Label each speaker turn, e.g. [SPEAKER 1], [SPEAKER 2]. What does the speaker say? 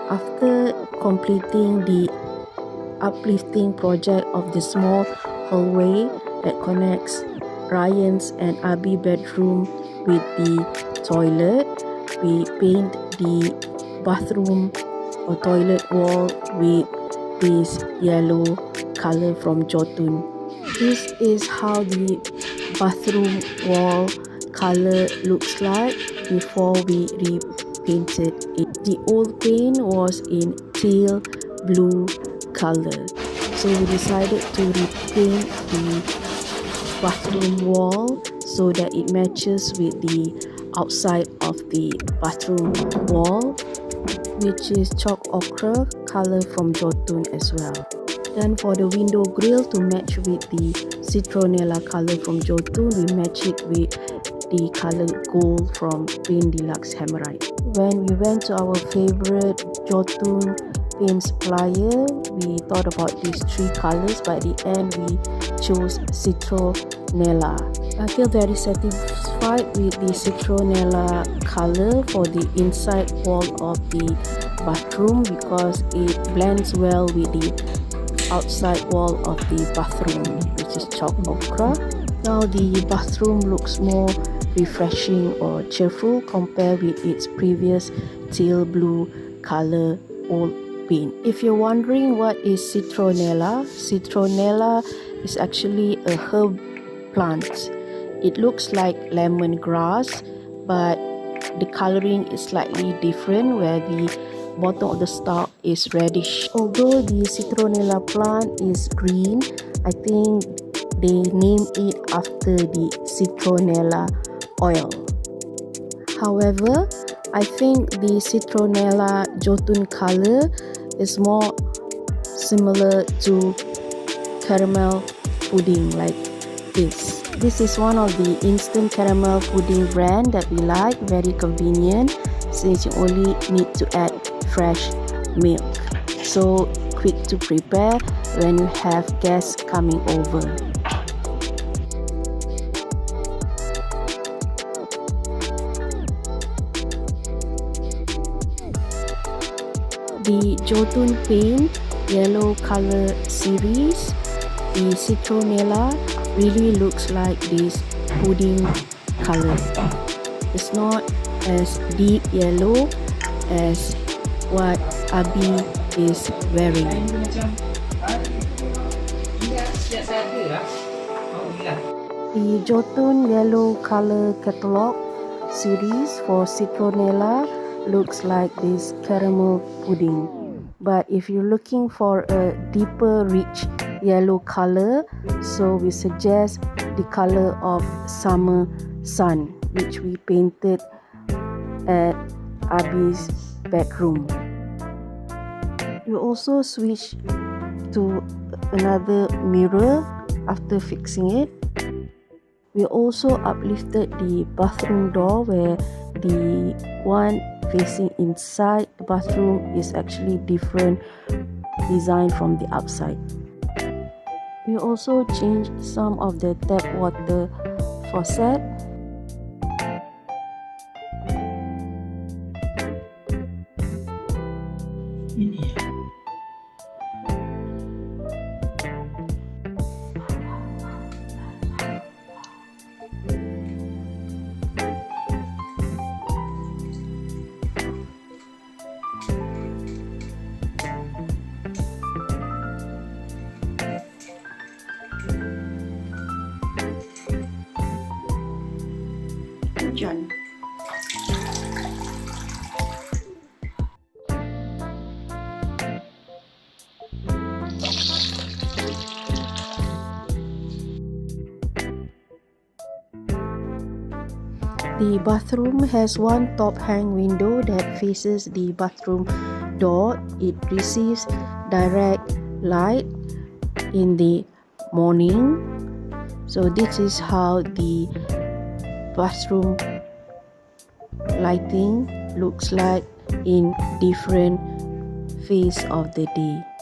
[SPEAKER 1] After completing the uplifting project of the small hallway that connects Ryan's and Abby's bedroom with the toilet, we paint the bathroom or toilet wall with this yellow color from Jotun. This is how the bathroom wall color looks like before we repainted it. The old paint was in teal blue color, so we decided to repaint the bathroom wall so that it matches with the outside of the bathroom wall, which is chalk ochre color from Jotun as well. Then for the window grill, to match with the Citronella color from Jotun, we match it with the color gold from Paint Dulux Hammerite. When we went to our favorite Jotun paint supplier, we thought about these three colors, but at the end we chose Citronella. I feel very satisfied with the Citronella color for the inside wall of the bathroom because it blends well with the outside wall of the bathroom, which is chalk ochre. Now the bathroom looks more refreshing or cheerful compared with its previous teal blue color old paint. If you're wondering what is Citronella, Citronella is actually a herb plant. It looks like lemongrass, but the coloring is slightly different where the bottom of the stalk is reddish. Although the Citronella plant is green, I think they named it after the Citronella oil. However, I think the Citronella Jotun color is more similar to caramel pudding like this. This is one of the instant caramel pudding brand that we like, very convenient since you only need to add fresh milk. So quick to prepare when you have guests coming over. The Jotun paint yellow color series, the Citronella really looks like this pudding color. It's not as deep yellow as what Abby is wearing. The Jotun yellow color catalog series for Citronella looks like this caramel pudding. But if you're looking for a deeper rich yellow color, so we suggest the color of Summer Sun, which we painted at Abby's bedroom. We also switched to another mirror after fixing it. We also uplifted the bathroom door where the one facing inside the bathroom is actually different design from the outside. We also changed some of the tap water faucet. John. The bathroom has one top hang window that faces the bathroom door. It receives direct light in the morning. So this is how the bathroom lighting looks like in different phase of the day.